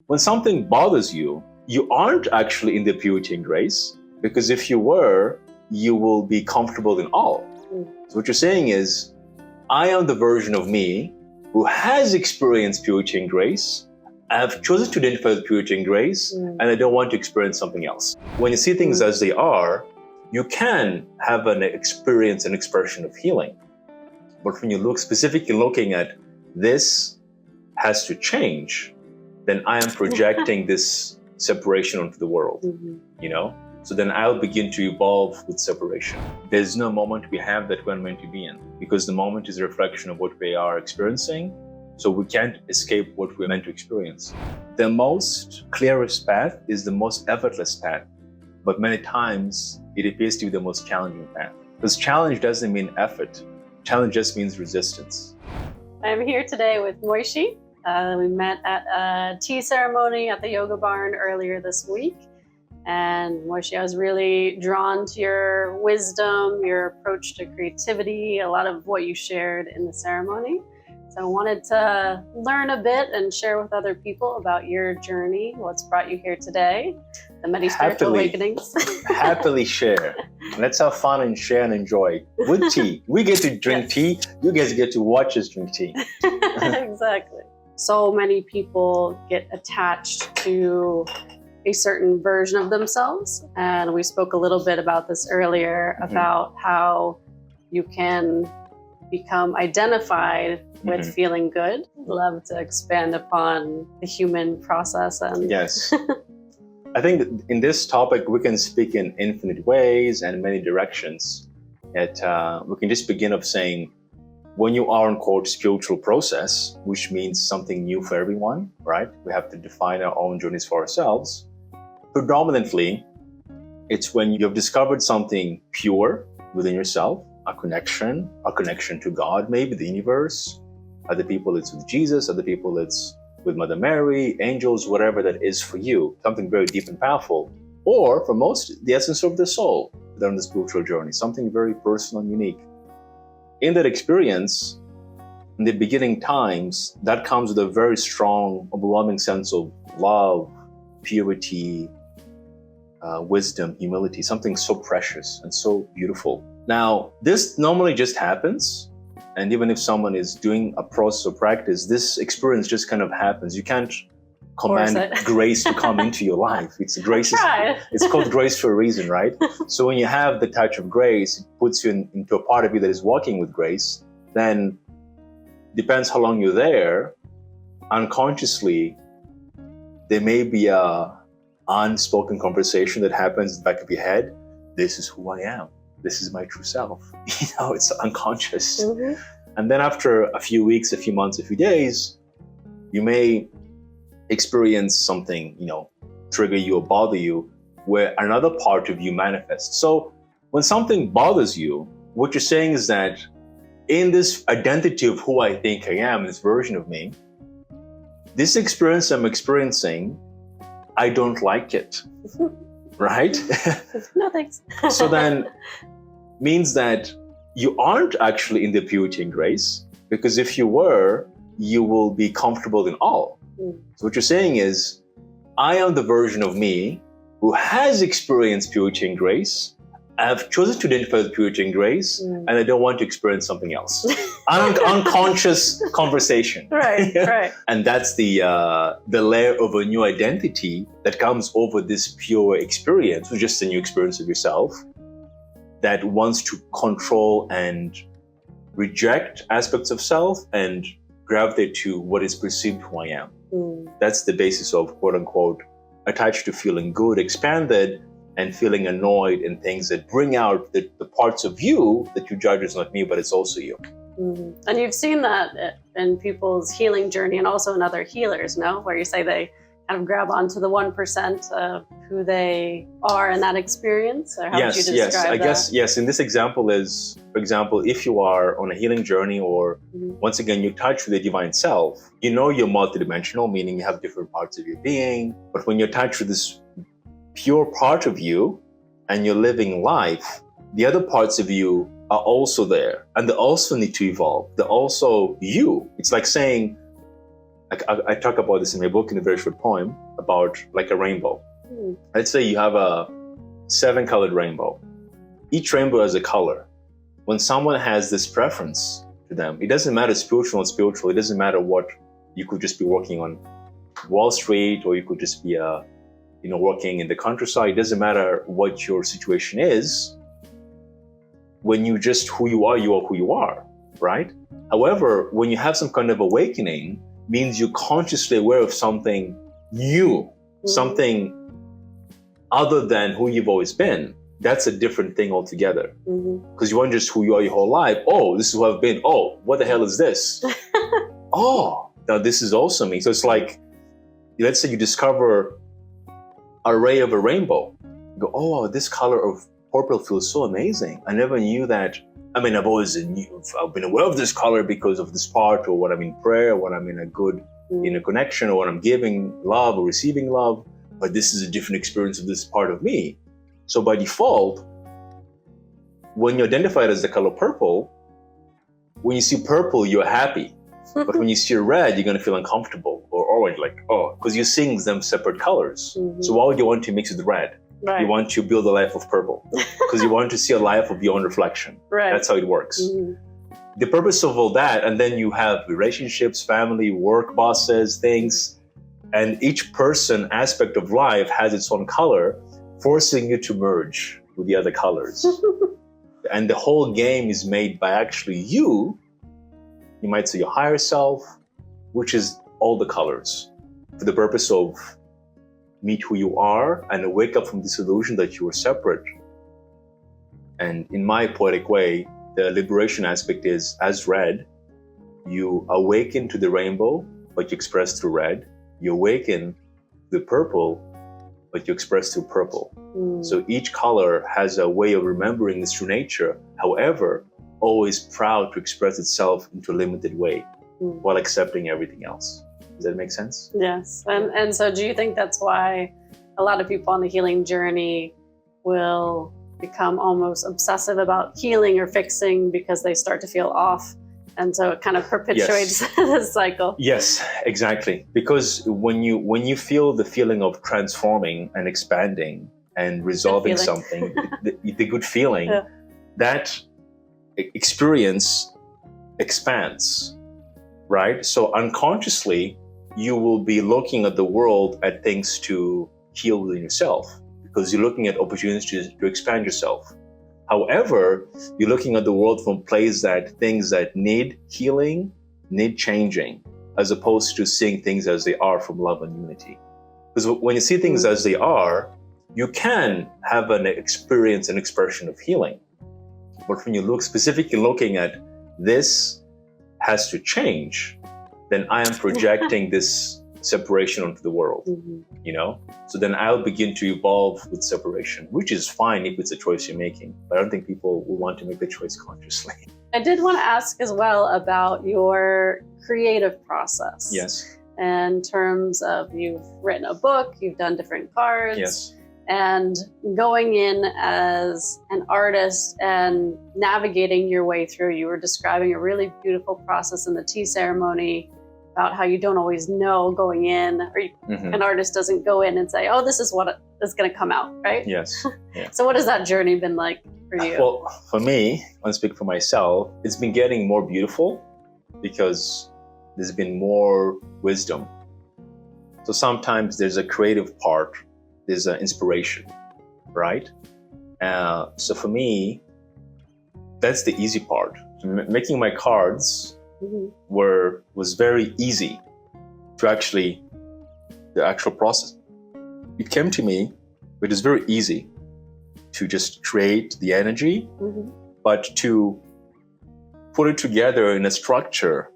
When something bothers you, you aren't actually in the purity and grace, because if you were, you will be comfortable in all. So what you're saying is, I am the version of me who has experienced purity and grace. I have chosen to identify with purity and grace, and I don't want to experience something else. When you see things as they are, you can have an experience, an expression of healing. But when you look specifically looking at this has to change, then I am projecting this separation onto the world, you know? So then I'll begin to evolve with separation. There's no moment we have that we're meant to be in, because the moment is a reflection of what we are experiencing. So we can't escape what we're meant to experience. The most clearest path is the most effortless path, but many times it appears to be the most challenging path. Because challenge doesn't mean effort. Challenge just means resistance. I'm here today with Moishe. We met at a tea ceremony at the Yoga Barn earlier this week. And Moishe, I was really drawn to your wisdom, your approach to creativity, a lot of what you shared in the ceremony. So I wanted to learn a bit and share with other people about your journey, what's brought you here today, the many spiritual awakenings. Happily share. Let's have fun and share and enjoy with tea. We get to drink tea. You guys get to watch us drink tea. Exactly. So many people get attached to a certain version of themselves. And we spoke a little bit about this earlier, about how you can become identified with feeling good. Love to expand upon the human process. And yes. I think that in this topic, we can speak in infinite ways and many directions. That we can just begin of saying, when you are on quote spiritual process, which means something new for everyone, right? We have to define our own journeys for ourselves. Predominantly, it's when you've discovered something pure within yourself, a connection to God, maybe the universe. Other people it's with Jesus, other people it's with Mother Mary, angels, whatever that is for you, something very deep and powerful. Or for most, the essence of the soul, they're on the spiritual journey, something very personal and unique. In that experience, in the beginning times, that comes with a very strong, overwhelming sense of love, purity, wisdom, humility, something so precious and so beautiful. Now, this normally just happens. And even if someone is doing a process or practice, this experience just kind of happens. You can't command grace to come into your life. It's grace. It's called grace for a reason, right? So when you have the touch of grace, it puts you into a part of you that is walking with grace. Then, depends how long you're there, unconsciously, there may be a unspoken conversation that happens in the back of your head. This is who I am. This is my true self. It's unconscious. And then after a few weeks, a few months, a few days, you may experience something, trigger you or bother you, where another part of you manifests. So when something bothers you, what you're saying is that in this identity of who I think I am, this version of me, this experience I'm experiencing, I don't like it. Right? No thanks. So then means that you aren't actually in the purity and grace, because if you were, you will be comfortable in all. So what you're saying is, I am the version of me who has experienced purity and grace. I have chosen to identify with purity and grace, and I don't want to experience something else. Unconscious conversation. Right. And that's the layer of a new identity that comes over this pure experience, which is just a new experience of yourself, that wants to control and reject aspects of self and gravitate to what is perceived who I am. That's the basis of quote unquote attached to feeling good, expanded, and feeling annoyed in things that bring out the parts of you that you judge as not me, but it's also you. And you've seen that in people's healing journey and also in other healers, no? Where you say they kind of grab onto the 1% of who they are in that experience? Or how would you describe that? Yes. In this example is, for example, if you are on a healing journey or once again, you touch with the divine self, you're multidimensional, meaning you have different parts of your being. But when you're touched with this pure part of you and you're living life, the other parts of you are also there and they also need to evolve. They're also you. It's like saying, I talk about this in my book in a very short poem about like a rainbow. Let's say you have a 7-colored rainbow. Each rainbow has a color. When someone has this preference to them, it doesn't matter spiritual and spiritual. It doesn't matter what you could just be working on Wall Street, or you could just be working in the countryside. It doesn't matter what your situation is. When you just who you are who you are, right? However, when you have some kind of awakening, means you're consciously aware of something new, something other than who you've always been. That's a different thing altogether. Because you aren't just who you are your whole life. Oh, this is who I've been. Oh, what the hell is this? Oh, now this is also me. So it's like, let's say you discover a ray of a rainbow. You go, oh, this color of purple feels so amazing. I never knew that. I mean, I've been aware of this color because of this part, or when I'm in prayer, when I'm in a good, connection, or when I'm giving love or receiving love. But this is a different experience of this part of me. So by default, when you identify it as the color purple, when you see purple, you're happy. But when you see red, you're going to feel uncomfortable or orange, like, oh, because you're seeing them separate colors. So why would you want to mix with red? Right. You want to build a life of purple because you want to see a life of your own reflection. Right. That's how it works. The purpose of all that, and then you have relationships, family, work, bosses, things, and each person aspect of life has its own color, forcing you to merge with the other colors. And the whole game is made by actually you might say your higher self, which is all the colors, for the purpose of meet who you are and wake up from this illusion that you are separate. And in my poetic way, the liberation aspect is, as red, you awaken to the rainbow, but you express through red. You awaken the purple, but you express through purple. So each color has a way of remembering its true nature, however, always proud to express itself into a limited way while accepting everything else. Does that make sense? Yes. And so do you think that's why a lot of people on the healing journey will become almost obsessive about healing or fixing because they start to feel off? And so it kind of perpetuates the cycle. Yes, exactly. Because when you feel the feeling of transforming and expanding and resolving something, the good feeling, that experience expands, right? So unconsciously, you will be looking at the world at things to heal within yourself because you're looking at opportunities to expand yourself. However, you're looking at the world from a place that things that need healing, need changing, as opposed to seeing things as they are from love and unity. Because when you see things as they are, you can have an experience and expression of healing. But when you look specifically looking at this has to change, then I am projecting this separation onto the world, So then I'll begin to evolve with separation, which is fine if it's a choice you're making. But I don't think people will want to make the choice consciously. I did want to ask as well about your creative process. Yes. In terms of you've written a book, you've done different cards. Yes. And going in as an artist and navigating your way through, you were describing a really beautiful process in the tea ceremony about how you don't always know going in, or an artist doesn't go in and say, oh, this is what is going to come out, right? Yes. Yeah. So what has that journey been like for you? Well, for me, I'll speak for myself, it's been getting more beautiful because there's been more wisdom. So sometimes there's a creative part, there's an inspiration, right? So for me, that's the easy part. Making my cards was very easy to actually, the actual process. It came to me, it is very easy to just create the energy, but to put it together in a structure,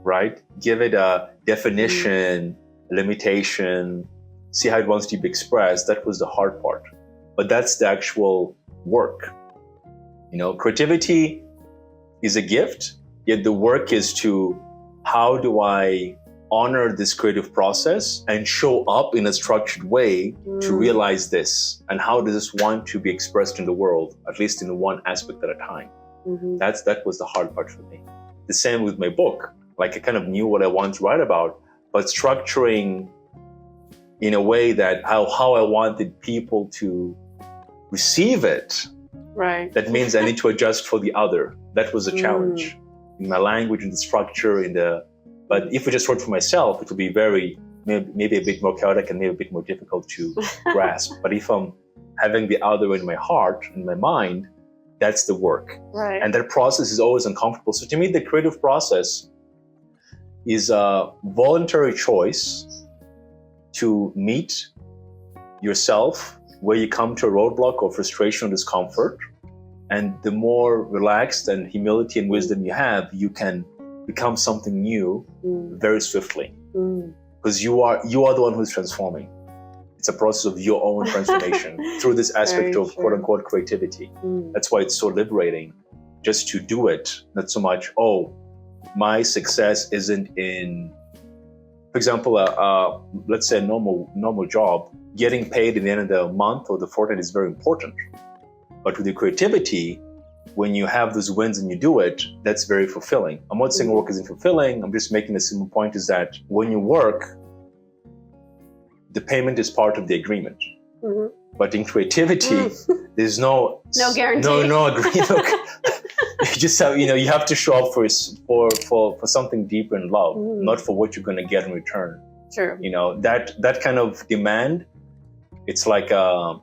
right? Give it a definition, limitation, see how it wants to be expressed. That was the hard part. But that's the actual work. Creativity is a gift, yet the work is to, how do I honor this creative process and show up in a structured way to realize this? And how does this want to be expressed in the world, at least in one aspect at a time? That was the hard part for me. The same with my book. Like I kind of knew what I wanted to write about, but structuring in a way that how I wanted people to receive it. Right. That means I need to adjust for the other. That was a challenge in my language, in the structure, but if I just wrote for myself, it would be maybe a bit more chaotic and maybe a bit more difficult to grasp. But if I'm having the other in my heart, in my mind, that's the work. Right. And that process is always uncomfortable. So to me, the creative process is a voluntary choice to meet yourself where you come to a roadblock or frustration or discomfort. And the more relaxed and humility and wisdom you have, you can become something new very swiftly. Because you are the one who's transforming. It's a process of your own transformation through this aspect of quote unquote creativity. That's why it's so liberating just to do it. Not so much, my success isn't in, for example, let's say a normal job. Getting paid at the end of the month or the fortnight is very important. But with your creativity, when you have those wins and you do it, that's very fulfilling. I'm not saying work isn't fulfilling. I'm just making a simple point is that when you work, the payment is part of the agreement. But in creativity, there's no guarantee. No agreement. You just have, you have to show up for something deeper in love, not for what you're going to get in return. True. That kind of demand, it's like a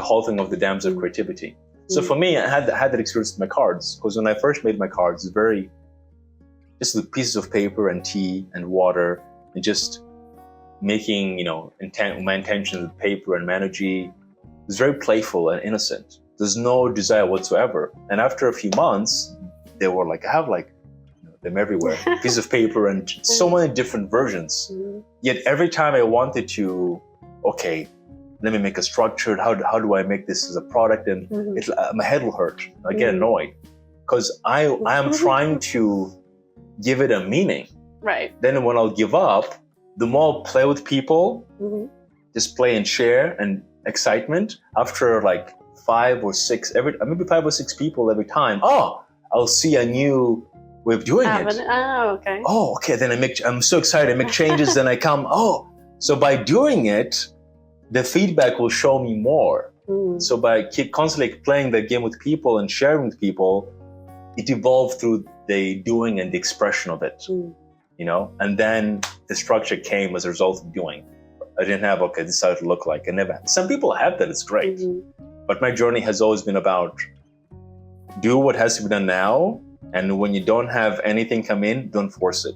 halting of the dams of creativity. So for me, I had that experience with my cards, because when I first made my cards, it's just with pieces of paper and tea and water, and just making, my intentions with paper and energy. It was very playful and innocent. There's no desire whatsoever. And after a few months, they were like, I have them everywhere, pieces of paper and so many different versions. Yet every time I wanted to, let me make a structured, how do I make this as a product? And my head will hurt. I get annoyed because I am trying to give it a meaning. Right. Then when I'll give up, the more I'll play with people, just play and share and excitement, after like 5 or 6 people every time, I'll see a new way of doing it. Oh, okay. Oh, okay. Then I'm so excited. I make changes. Then I come, so by doing it, the feedback will show me more. So by constantly playing the game with people and sharing with people, it evolved through the doing and the expression of it, and then the structure came as a result of doing. I didn't have, this is how it looked like. I never had. Some people have that, it's great. But my journey has always been about do what has to be done now. And when you don't have anything come in, don't force it.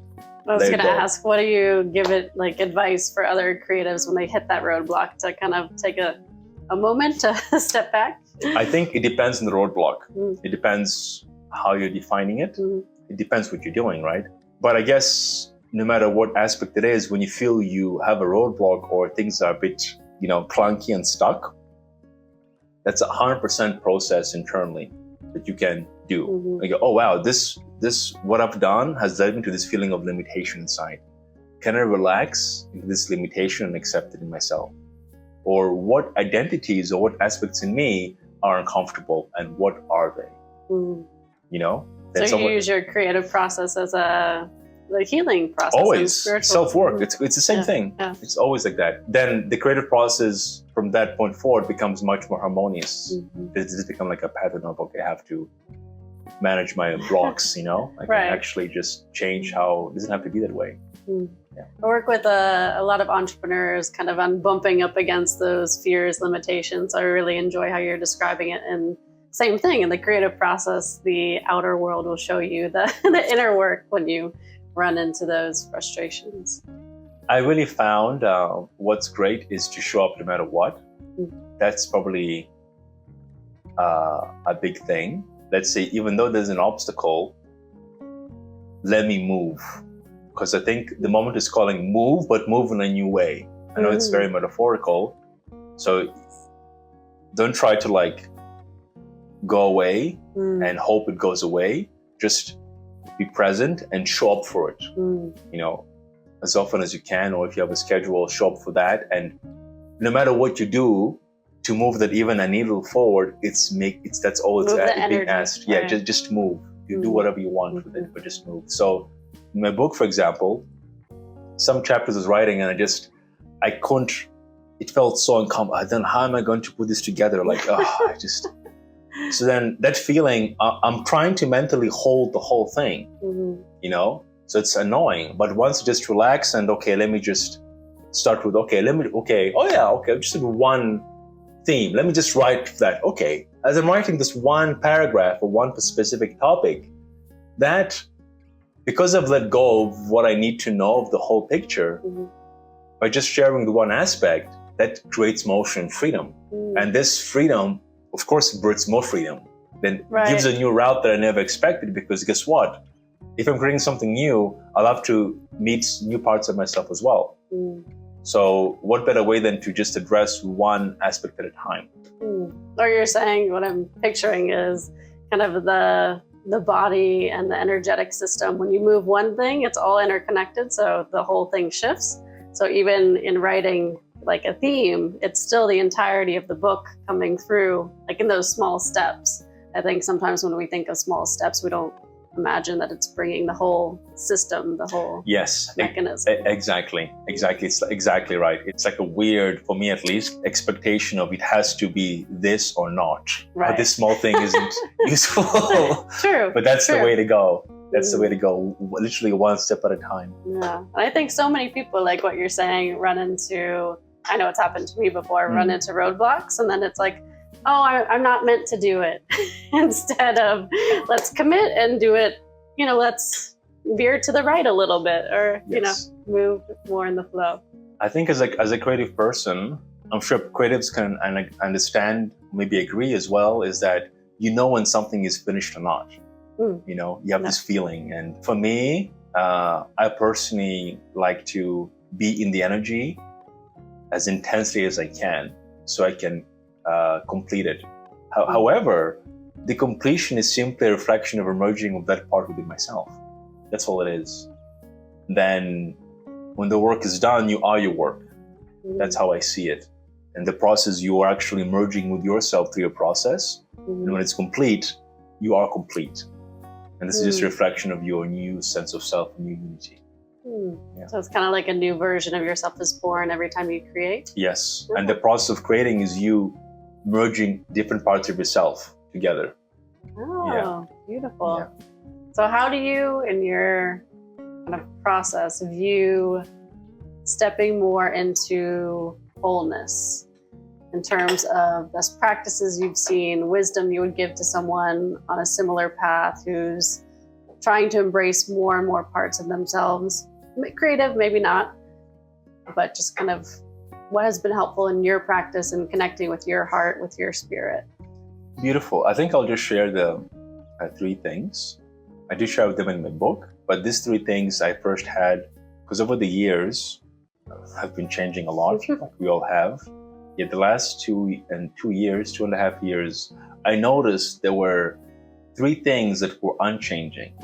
I was going to ask, what do you give it advice for other creatives when they hit that roadblock to kind of take a moment to step back? I think it depends on the roadblock. It depends how you're defining it. It depends what you're doing, right? But I guess no matter what aspect it is, when you feel you have a roadblock or things are a bit, clunky and stuck, that's 100% process internally that you can do. You go, oh wow, this what I've done has led me to this feeling of limitation inside. Can I relax into this limitation and accept it in myself? Or what identities or what aspects in me are uncomfortable, and what are they? So you use your creative process as the healing process. Always self-work. It's the same thing. Yeah. It's always like that. Then the creative process from that point forward becomes much more harmonious. It just becomes like a pattern of, I have to manage my blocks, I can actually just change how it doesn't have to be that way. I work with a lot of entrepreneurs kind of on bumping up against those fears, limitations. I really enjoy how you're describing it. And same thing in the creative process, the outer world will show you the inner work when you run into those frustrations. I really found what's great is to show up no matter what. That's probably a big thing. Let's say, even though there's an obstacle, let me move. Because I think the moment is calling move, but move in a new way. I know it's very metaphorical. So don't try to go away and hope it goes away. Just be present and show up for it. As often as you can, or if you have a schedule, show up for that. And no matter what you do to move that even a needle forward, that's all it's being asked. Right. Yeah, just move. You do whatever you want with it, but just move. So in my book, for example, some chapters I was writing and I couldn't, it felt so uncomfortable. Then how am I going to put this together? Like, so then that feeling, I'm trying to mentally hold the whole thing, so it's annoying. But once you just relax and, okay, let me just start with, just one theme. Let me just write that. Okay, as I'm writing this one paragraph or one specific topic, that because I've let go of what I need to know of the whole picture, by just sharing the one aspect, that creates motion and freedom. And this freedom, of course, brings more freedom. Then gives a new route that I never expected, because guess what? If I'm creating something new, I'll have to meet new parts of myself as well. So what better way than to just address one aspect at a time? Or you're saying, what I'm picturing is kind of the body and the energetic system. When you move one thing, it's all interconnected, so the whole thing shifts. So even in writing like a theme, it's still the entirety of the book coming through, like in those small steps. I think sometimes when we think of small steps, we don't imagine that it's bringing the whole system, the whole mechanism. Exactly. It's exactly right. It's like a weird, for me at least, expectation of it has to be this or not. But this small thing isn't useful. True. But that's the way to go. That's the way to go, literally one step at a time. Yeah. And I think so many people, like what you're saying, run into, I know it's happened to me before, run into roadblocks, and then it's like, oh, I'm not meant to do it. Instead of let's commit and do it, let's veer to the right a little bit, or, move more in the flow. I think as a creative person, I'm sure creatives can understand, maybe agree as well, is that when something is finished or not. You have this feeling. And for me, I personally like to be in the energy as intensely as I can, so I can complete it. However, the completion is simply a reflection of emerging of that part within myself. That's all it is. Then when the work is done, you are your work. That's how I see it. In the process, you are actually merging with yourself through your process. And when it's complete, you are complete. And this is just a reflection of your new sense of self, new unity. Yeah. So it's kind of like a new version of yourself is born every time you create? Yes. And the process of creating is you merging different parts of yourself together. Oh, beautiful. Yeah. So how do you, in your kind of process, view stepping more into wholeness in terms of best practices you've seen, wisdom you would give to someone on a similar path who's trying to embrace more and more parts of themselves? Creative, maybe not, but just kind of what has been helpful in your practice and connecting with your heart, with your spirit? Beautiful. I think I'll just share the three things. I do share them in my book, but these three things I first had, because over the years, have been changing a lot, like we all have. Yet the last 2.5 years, I noticed there were three things that were unchanging.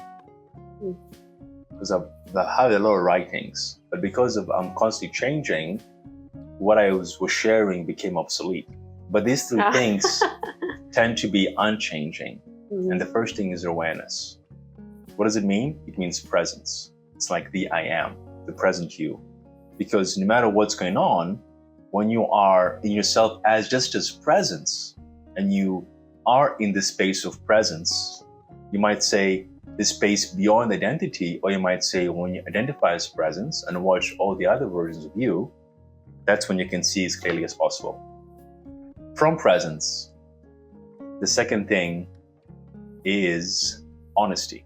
Because I have a lot of writings, but because I'm constantly changing, what I was sharing became obsolete. But these three things tend to be unchanging. And the first thing is awareness. What does it mean? It means presence. It's like the I am, the present you. Because no matter what's going on, when you are in yourself as just as presence, and you are in the space of presence, you might say the space beyond identity, or you might say when you identify as presence and watch all the other versions of you, that's when you can see as clearly as possible. From presence, the second thing is honesty.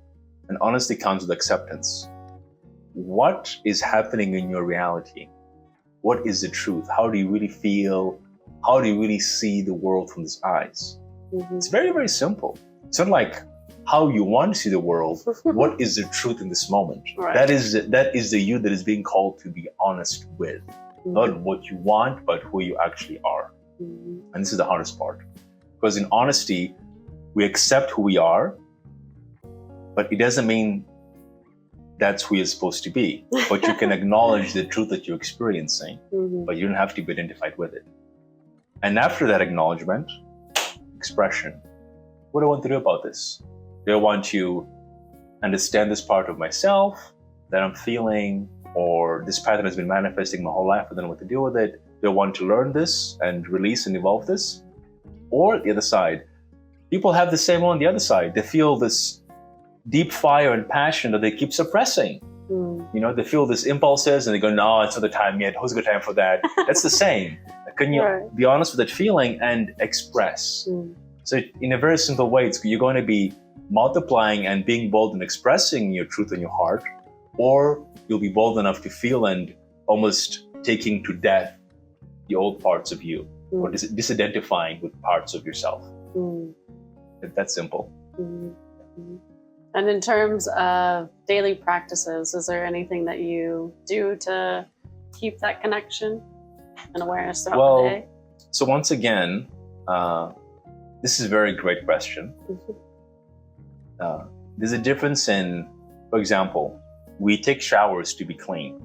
And honesty comes with acceptance. What is happening in your reality? What is the truth? How do you really feel? How do you really see the world from these eyes? It's very, very simple. It's not like how you want to see the world. What is the truth in this moment? Right. That is the you that is being called to be honest with. Not what you want, but who you actually are. And this is the hardest part. Because in honesty, we accept who we are, but it doesn't mean that's who you're supposed to be. But you can acknowledge the truth that you're experiencing, but you don't have to be identified with it. And after that acknowledgement, expression. What do I want to do about this? Do I want to understand this part of myself that I'm feeling? or this pattern has been manifesting my whole life, I don't know what to do with it. Do I want to learn this and release and evolve this? Or the other side, people have the same on the other side. They feel this deep fire and passion that they keep suppressing. You know, they feel this impulses and they go, no, it's not the time yet. Who's a good time for that? That's the same. Can you be honest with that feeling and express? So in a very simple way, you're going to be multiplying and being bold and expressing your truth in your heart, or you'll be bold enough to feel and almost taking to death the old parts of you, or disidentifying with parts of yourself. That's simple. And in terms of daily practices, is there anything that you do to keep that connection and awareness throughout the day? So once again, this is a very great question. There's a difference in, for example, we take showers to be clean,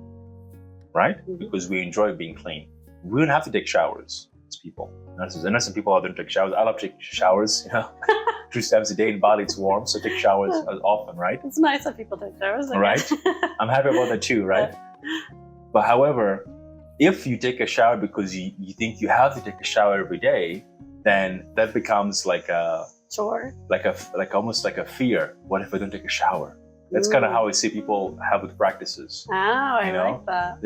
right? Because we enjoy being clean. We don't have to take showers as people. I know some people out there don't take showers. I love taking showers, 2 times a day in Bali, it's warm, so take showers as often, right? It's nice that people take showers. Right? I'm happy about that too, right? But however, if you take a shower because you think you have to take a shower every day, then that becomes like a chore, almost like a fear. What if I don't take a shower? That's kind of how I see people have with practices. Oh, I like that.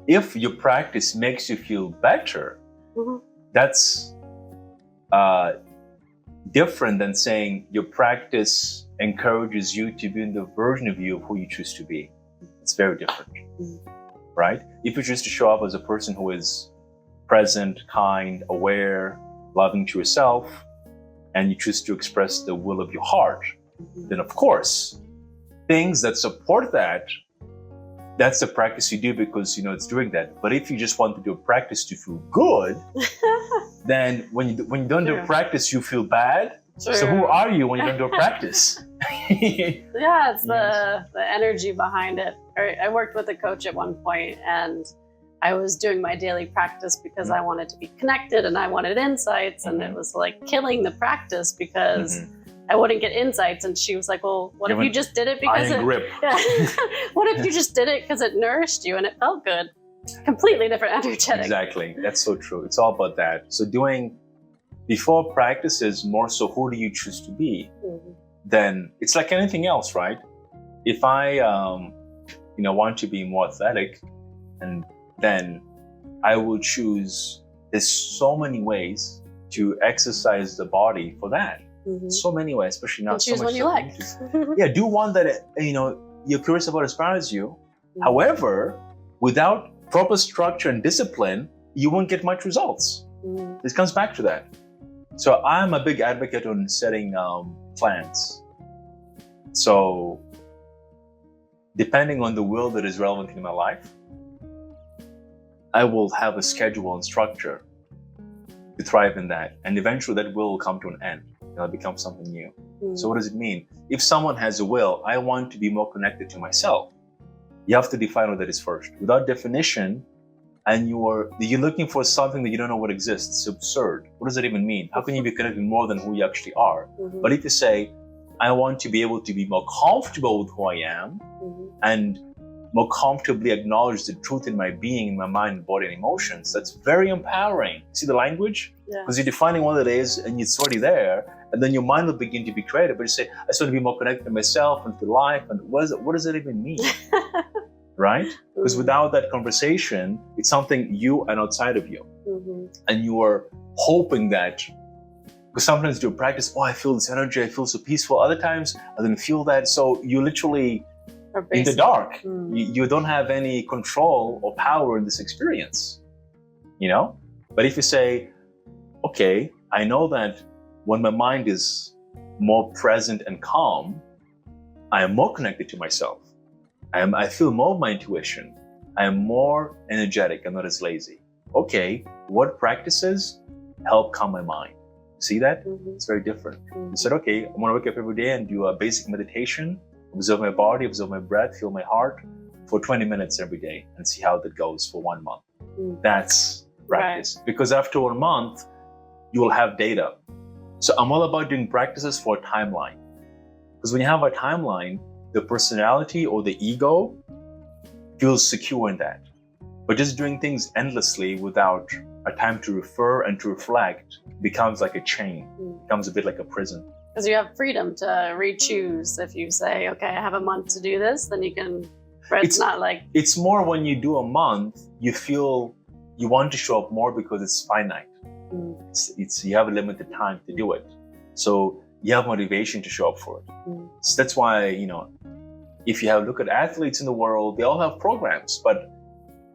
If your practice makes you feel better, that's different than saying your practice encourages you to be in the version of you of who you choose to be. It's very different, right? If you choose to show up as a person who is present, kind, aware, loving to yourself, and you choose to express the will of your heart, then of course, things that support that, that's the practice you do because it's doing that. But if you just want to do a practice to feel good, then when you don't do a practice, you feel bad. So who are you when you don't do a practice? Yeah, it's the energy behind it. I worked with a coach at one point, and I was doing my daily practice because I wanted to be connected and I wanted insights, and it was like killing the practice because I wouldn't get insights. And she was like, well, what if you just did it because what if you just did it because it nourished you and it felt good? Completely different energetic. Exactly. That's so true. It's all about that. So doing before practices, more so who do you choose to be? Then it's like anything else, right? If I want to be more athletic, and then I will choose, there's so many ways to exercise the body for that. So many ways, especially now. Choose one you like. Yeah, do one that you're curious about, inspires you. However, without proper structure and discipline, you won't get much results. This comes back to that. So I'm a big advocate on setting plans. So depending on the will that is relevant in my life, I will have a schedule and structure to thrive in that. And eventually that will come to an end. It'll become something new. So what does it mean? If someone has a will, I want to be more connected to myself. You have to define what that is first. Without definition, and you're looking for something that you don't know what exists, it's absurd. What does that even mean? How can you be connected more than who you actually are? But if you say, I want to be able to be more comfortable with who I am and more comfortably acknowledge the truth in my being, in my mind, body, and emotions, that's very empowering. See the language? Because you're defining what it is and it's already there, and then your mind will begin to be creative. But you say, I just want to be more connected to myself and to life, and what does that even mean? Right? Because without that conversation, it's something you and outside of you. And you are hoping that, because sometimes you practice, I feel this energy, I feel so peaceful. Other times, I didn't feel that. So you literally in the dark. You don't have any control or power in this experience, But if you say, okay, I know that when my mind is more present and calm, I am more connected to myself. I feel more of my intuition. I am more energetic. I'm not as lazy. Okay, what practices help calm my mind? See that? It's very different. You said, okay, I'm going to wake up every day and do a basic meditation, observe my body, observe my breath, feel my heart for 20 minutes every day and see how that goes for 1 month. That's practice. Right. Because after 1 month, you will have data. So I'm all about doing practices for a timeline. Because when you have a timeline, the personality or the ego feels secure in that. But just doing things endlessly without a time to refer and to reflect becomes like a chain, becomes a bit like a prison. Because you have freedom to re-choose. If you say, okay, I have a month to do this, then you can, but it's not like... It's more when you do a month, you feel you want to show up more because it's finite. You have a limited time to do it. So you have motivation to show up for it. So that's why, if you have a look at athletes in the world, they all have programs, but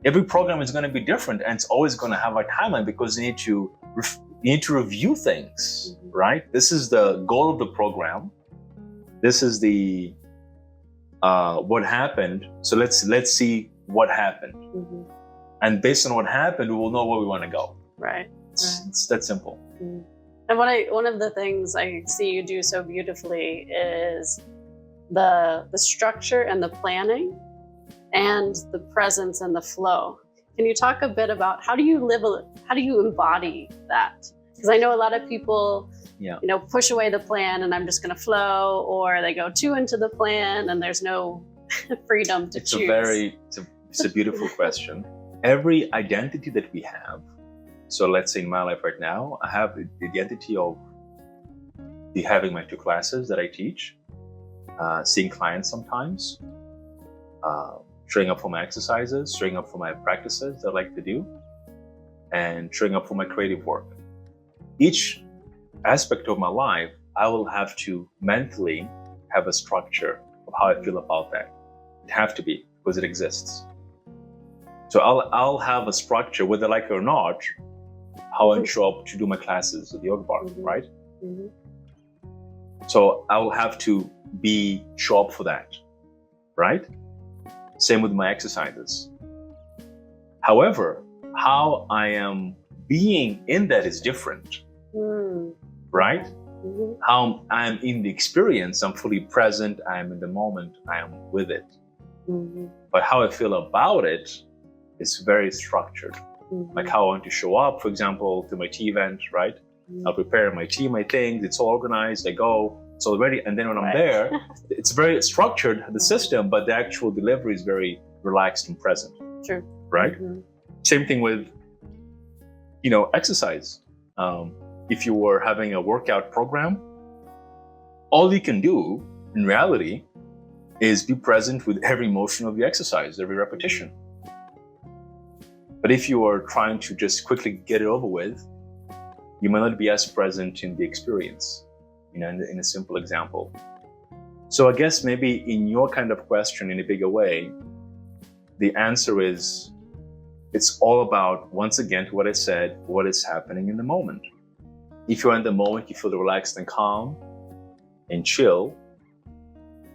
every program is going to be different, and it's always going to have a timeline because you need to review things, right? This is the goal of the program. This is the what happened. So let's see what happened, and based on what happened, we will know where we want to go. Right. It's that simple. And one of the things I see you do so beautifully is the structure and the planning and the presence and the flow. Can you talk a bit about how do you embody that? Because I know a lot of people, push away the plan and I'm just going to flow, or they go too into the plan and there's no freedom to choose. It's a beautiful question. Every identity that we have, so let's say in my life right now, I have the identity of having my 2 classes that I teach, seeing clients sometimes, showing up for my exercises, showing up for my practices that I like to do, and showing up for my creative work. Each aspect of my life, I will have to mentally have a structure of how I feel about that. It have to be, because it exists. So I'll have a structure, whether I like it or not, how I show up to do my classes at the yoga bar, right? So I will have to show up for that, right? Same with my exercises. However, how I am being in that is different, right? How I'm in the experience, I'm fully present, I'm in the moment, I am with it. But how I feel about it is very structured. Like how I want to show up, for example, to my tea event, right? I'll prepare my tea, my things, it's all organized, I go, it's all ready. And then when I'm there, it's very structured, the system, but the actual delivery is very relaxed and present. True. Right? Same thing with, exercise. If you were having a workout program, all you can do in reality is be present with every motion of the exercise, every repetition. But if you are trying to just quickly get it over with, you might not be as present in the experience, in a simple example. So I guess maybe in your kind of question, in a bigger way, the answer is, it's all about, once again, to what I said, what is happening in the moment. If you're in the moment, you feel relaxed and calm and chill,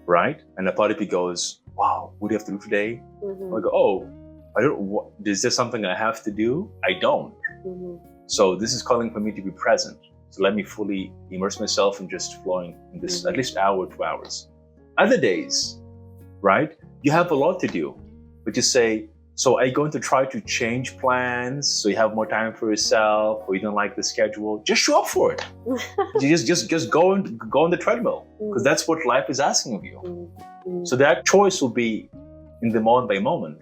right? And the part of you goes, wow, what do you have to do today? I go, is there something I have to do? I don't. So this is calling for me to be present. So let me fully immerse myself in just flowing in this at least hour, 2 hours. Other days, right? You have a lot to do, but you say, so are you going to try to change plans so you have more time for yourself, or you don't like the schedule? Just show up for it. You just go on the treadmill, because that's what life is asking of you. So that choice will be in the moment by moment.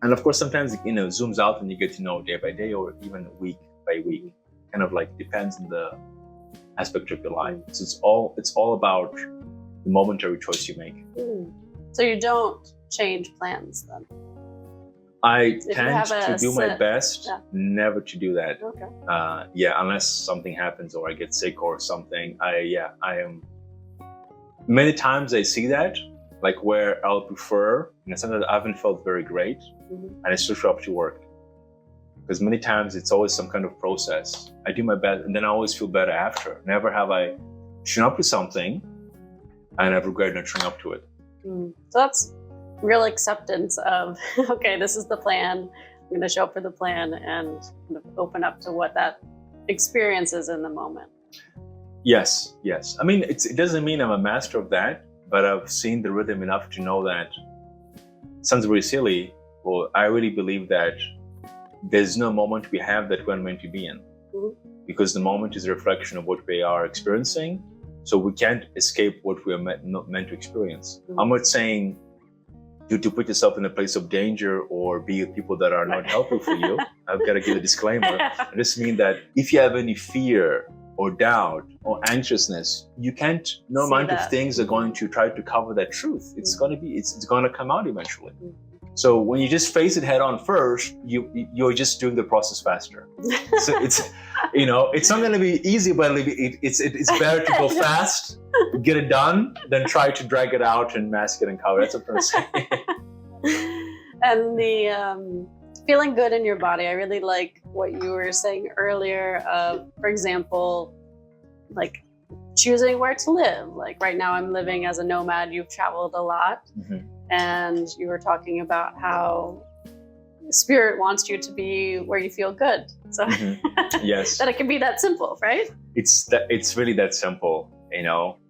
And of course, sometimes it zooms out and you get to know day by day or even week by week. Kind of like depends on the aspect of your life. So it's all about the momentary choice you make. So you don't change plans then? I tend to do my best never to do that. Okay. Unless something happens or I get sick or something. I am. Many times I see that, like where I'll prefer, sometimes I haven't felt very great, and I still show up to work. Because many times it's always some kind of process. I do my best, and then I always feel better after. Never have I shown up to something, and I've regretted not showing up to it. So that's real acceptance of, okay, this is the plan. I'm going to show up for the plan and kind of open up to what that experience is in the moment. Yes. I mean, it doesn't mean I'm a master of that, but I've seen the rhythm enough to know that it sounds very silly. Well, I really believe that there's no moment we have that we're meant to be in, because the moment is a reflection of what we are experiencing, So we can't escape what we are not meant to experience. I'm not saying to put yourself in a place of danger or be with people that are not helpful for you. I've got to give a disclaimer. I just mean that if you have any fear or doubt or anxiousness, you can't, no amount of things are going to try to cover that truth. It's going to come out eventually. So when you just face it head on first, you're just doing the process faster. So it's not going to be easy, but it's better to go fast, get it done, than try to drag it out and mask it and cover it. That's what I'm saying. And the feeling good in your body. I really like what you were saying earlier. For example, like choosing where to live. Like right now I'm living as a nomad. You've traveled a lot. And you were talking about how Spirit wants you to be where you feel good. So yes, that it can be that simple, right? It's really that simple.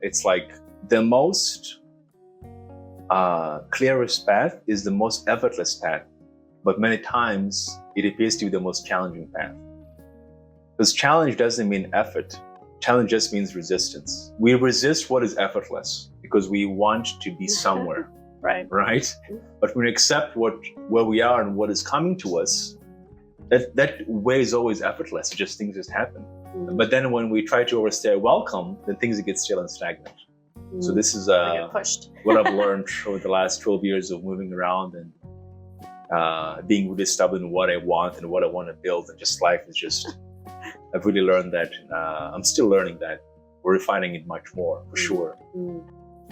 It's like the most clearest path is the most effortless path, but many times it appears to be the most challenging path. Because challenge doesn't mean effort. Challenge just means resistance. We resist what is effortless because we want to be somewhere. Right. But when we accept where we are and what is coming to us, that way is always effortless. Things just happen. But then when we try to overstay welcome, then things get stale and stagnant. So this is what I've learned over the last 12 years of moving around and being really stubborn in what I want and what I want to build. And just life is just, I've really learned that. I'm still learning that. We're refining it much more, for sure.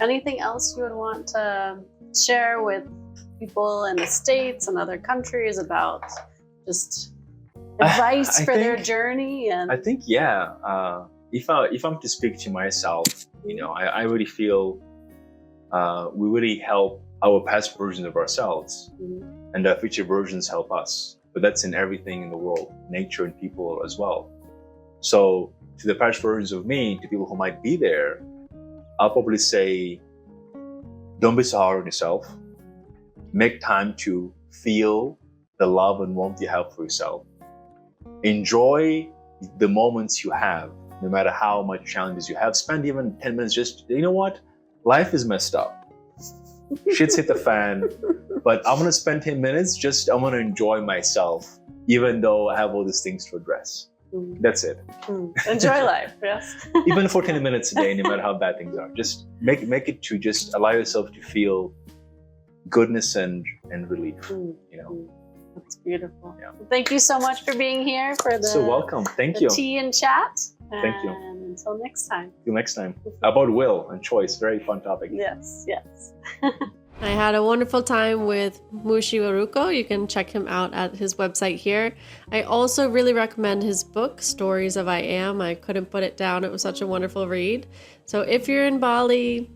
Anything else you would want to share with people in the States and other countries about just advice for their journey? And I think, if I'm to speak to myself, I really feel we really help our past versions of ourselves, and our future versions help us. But that's in everything in the world, nature and people as well. So to the past versions of me, to people who might be there, I'll probably say, don't be so hard on yourself. Make time to feel the love and warmth you have for yourself. Enjoy the moments you have, no matter how much challenges you have. Spend even 10 minutes just, life is messed up. Shit's hit the fan, but I'm going to spend 10 minutes, I'm going to enjoy myself, even though I have all these things to address. That's it. Enjoy life, yes. Even for 10 minutes a day, no matter how bad things are. Just make it to just allow yourself to feel goodness and relief. That's beautiful. Yeah. Well, thank you so much for being here for the So welcome. Thank you. Tea and chat. Thank you. And until next time. Till next time. About will and choice. Very fun topic. Yes. I had a wonderful time with Moishe Wariko. You can check him out at his website here. I also really recommend his book, Stories of I Am. I couldn't put it down. It was such a wonderful read. So if you're in Bali,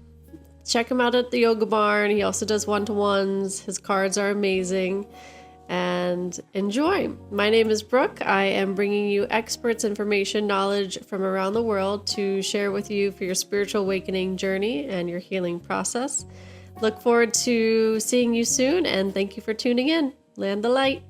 check him out at the Yoga Barn. He also does one-to-ones. His cards are amazing. And enjoy. My name is Brooke. I am bringing you experts, information, knowledge from around the world to share with you for your spiritual awakening journey and your healing process. Look forward to seeing you soon, and thank you for tuning in. Land the light.